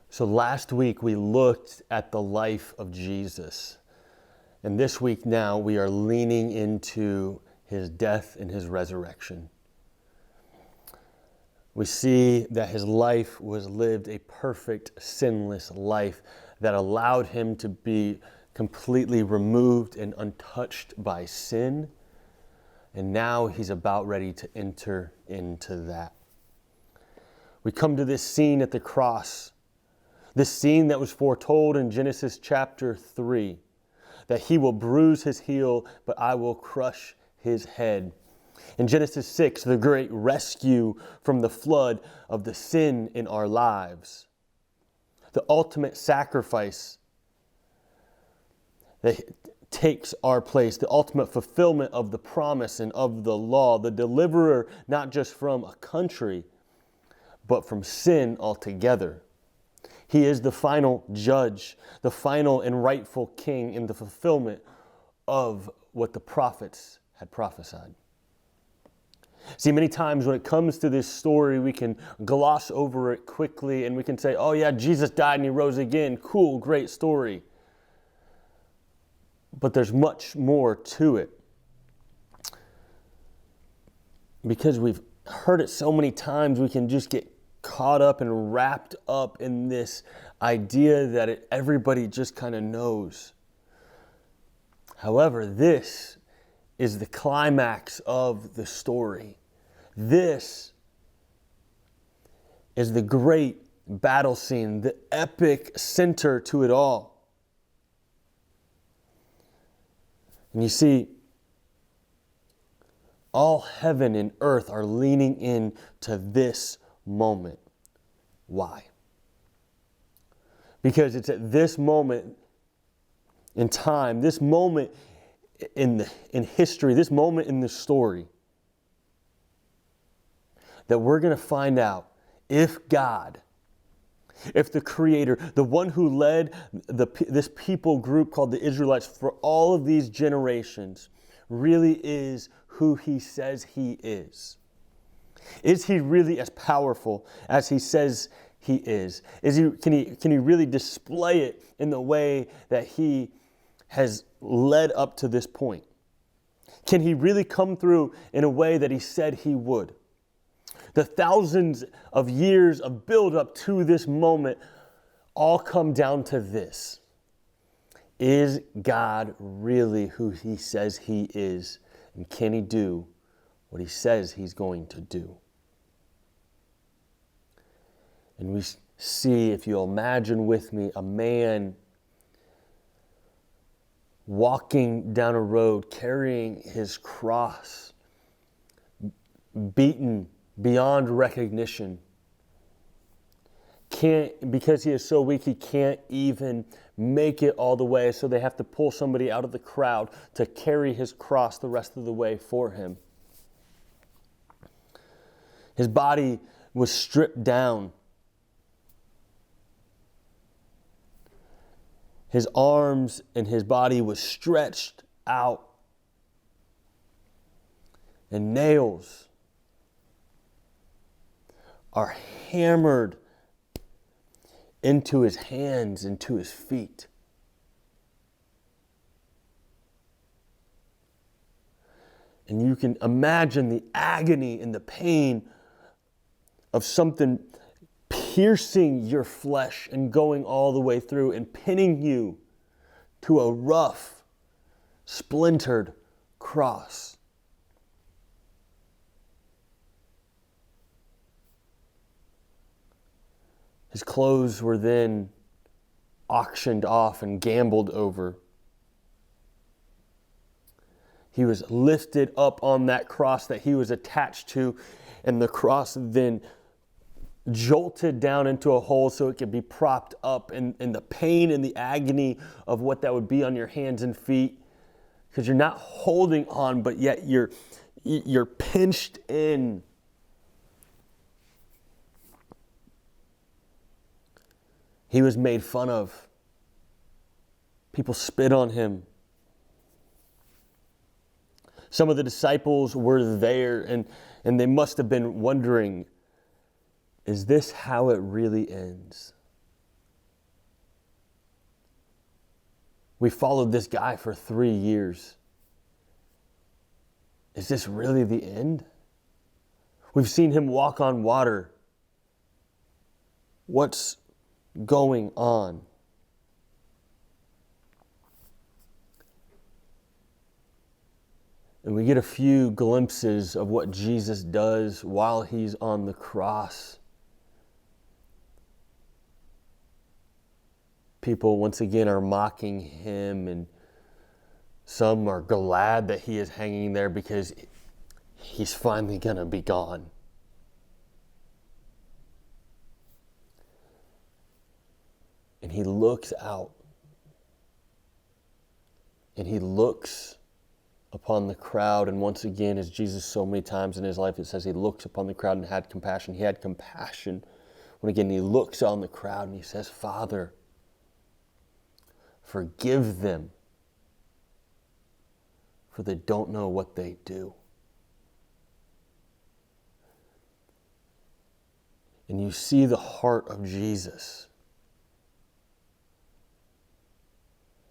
So last week we looked at the life of Jesus. And this week now we are leaning into his death and his resurrection. We see that his life was lived a perfect, sinless life that allowed him to be completely removed and untouched by sin. And now he's about ready to enter into that. We come to this scene at the cross, this scene that was foretold in Genesis chapter 3, that he will bruise his heel, but I will crush his head. In Genesis 6, the great rescue from the flood of the sin in our lives. The ultimate sacrifice that takes our place, the ultimate fulfillment of the promise and of the law, the deliverer not just from a country, but from sin altogether. He is the final judge, the final and rightful king in the fulfillment of what the prophets had prophesied. See, many times when it comes to this story, we can gloss over it quickly and we can say, oh yeah, Jesus died and he rose again. Cool, great story. But there's much more to it. Because we've heard it so many times, we can just get caught up and wrapped up in this idea that everybody just kind of knows. However, this is the climax of the story. This is the great battle scene, the epic center to it all. And you see, all heaven and earth are leaning in to this moment. Why? Because it's at this moment in time, this moment in history, this moment in the story, that we're going to find out if God, if the Creator, the one who led this people group called the Israelites for all of these generations, really is who he says he is. Is he really as powerful as he says he is? Can he really display it in the way that he has led up to this point? Can he really come through in a way that he said he would? The thousands of years of build-up to this moment all come down to this. Is God really who he says he is? And can he do what he says he's going to do? And we see, if you'll imagine with me, a man walking down a road carrying his cross, beaten beyond recognition. Because he is so weak, he can't even make it all the way, so they have to pull somebody out of the crowd to carry his cross the rest of the way for him. His body was stripped down. His arms and his body was stretched out. And nails are hammered into his hands and to his feet. And you can imagine the agony and the pain of something piercing your flesh and going all the way through and pinning you to a rough, splintered cross. His clothes were then auctioned off and gambled over. He was lifted up on that cross that he was attached to, and the cross then jolted down into a hole so it could be propped up, and the pain and the agony of what that would be on your hands and feet, because you're not holding on, but yet you're pinched in. He was made fun of. People spit on him. Some of the disciples were there, and they must have been wondering, is this how it really ends? We followed this guy for 3 years. Is this really the end? We've seen him walk on water. What's going on? And we get a few glimpses of what Jesus does while he's on the cross. People, once again, are mocking him, and some are glad that he is hanging there because he's finally going to be gone. And he looks out, and he looks upon the crowd. And once again, as Jesus so many times in his life, it says he looks upon the crowd and had compassion. He had compassion when again he looks on the crowd and he says, Father, forgive them, for they don't know what they do. And you see the heart of Jesus.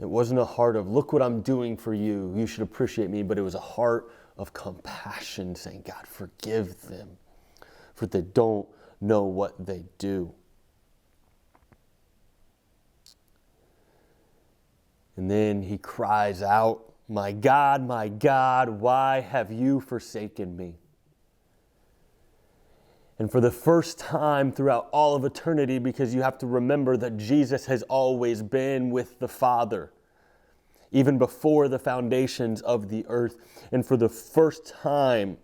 It wasn't a heart of, look what I'm doing for you, you should appreciate me, but it was a heart of compassion, saying, God, forgive them, for they don't know what they do. And then he cries out, my God, why have you forsaken me? And for the first time throughout all of eternity, because you have to remember that Jesus has always been with the Father, even before the foundations of the earth. And for the first time,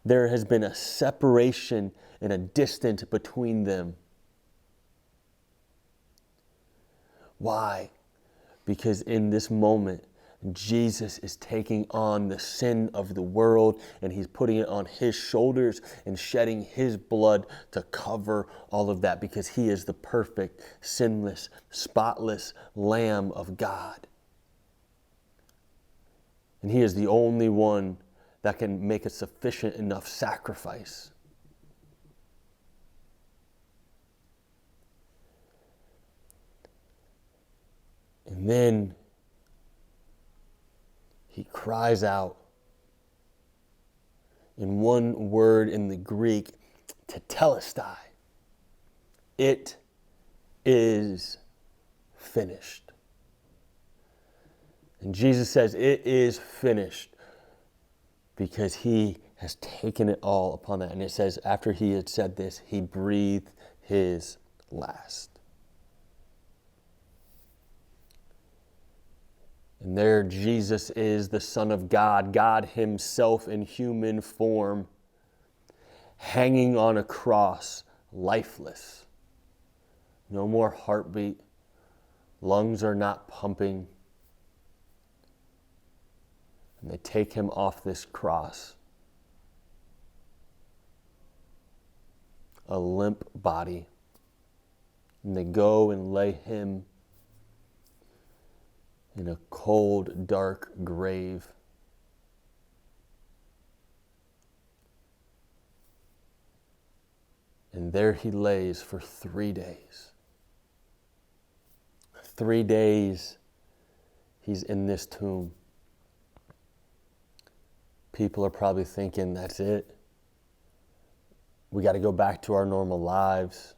there has been a separation and a distance between them. Why? Because in this moment, Jesus is taking on the sin of the world, and he's putting it on his shoulders and shedding his blood to cover all of that, because he is the perfect, sinless, spotless Lamb of God. And he is the only one that can make a sufficient enough sacrifice. And then he cries out in one word in the Greek, tetelestai. It is finished. And Jesus says, it is finished, because he has taken it all upon that. And it says, after he had said this, he breathed his last. And there Jesus is, the Son of God, God himself in human form, hanging on a cross, lifeless. No more heartbeat. Lungs are not pumping. And they take him off this cross. A limp body. And they go and lay him in a cold, dark grave. And there he lays for 3 days. 3 days he's in this tomb. People are probably thinking, that's it. We got to go back to our normal lives.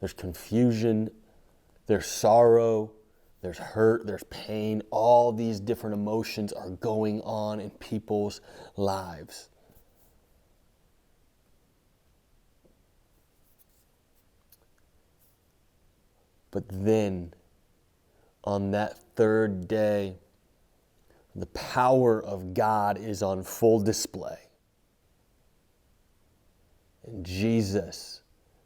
There's confusion, there's sorrow, there's hurt, there's pain. All these different emotions are going on in people's lives. But then, on that third day, the power of God is on full display. And Jesus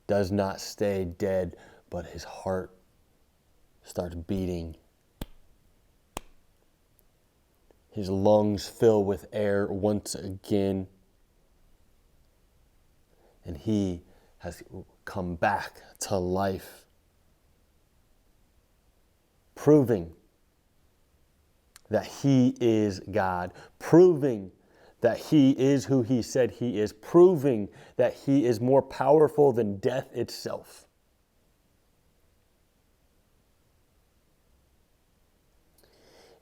does not stay dead, but his heart starts beating. His lungs fill with air once again. And he has come back to life, proving that he is God, proving that he is who he said he is, proving that he is more powerful than death itself.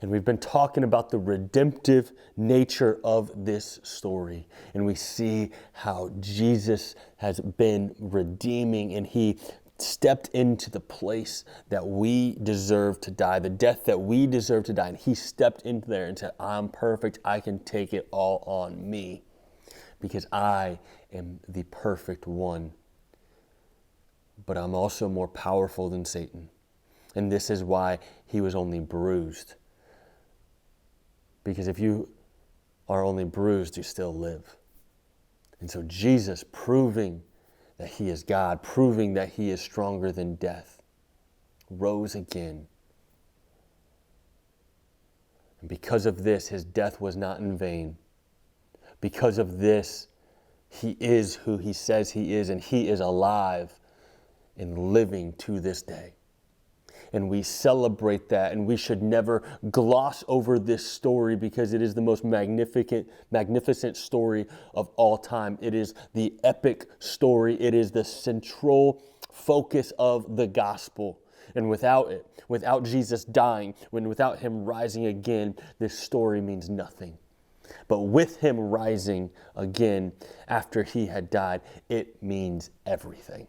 And we've been talking about the redemptive nature of this story. And we see how Jesus has been redeeming, and he stepped into the place that we deserve to die, the death that we deserve to die. And he stepped into there and said, I'm perfect. I can take it all on me because I am the perfect one. But I'm also more powerful than Satan. And this is why he was only bruised. Because if you are only bruised, you still live. And so Jesus, proving that he is God, proving that he is stronger than death, rose again. And because of this, his death was not in vain. Because of this, he is who he says he is, and he is alive and living to this day. And we celebrate that, and we should never gloss over this story because it is the most magnificent story of all time. It is the epic story. It is the central focus of the gospel. And without it, without Jesus dying, without him rising again, this story means nothing. But with him rising again after he had died, it means everything.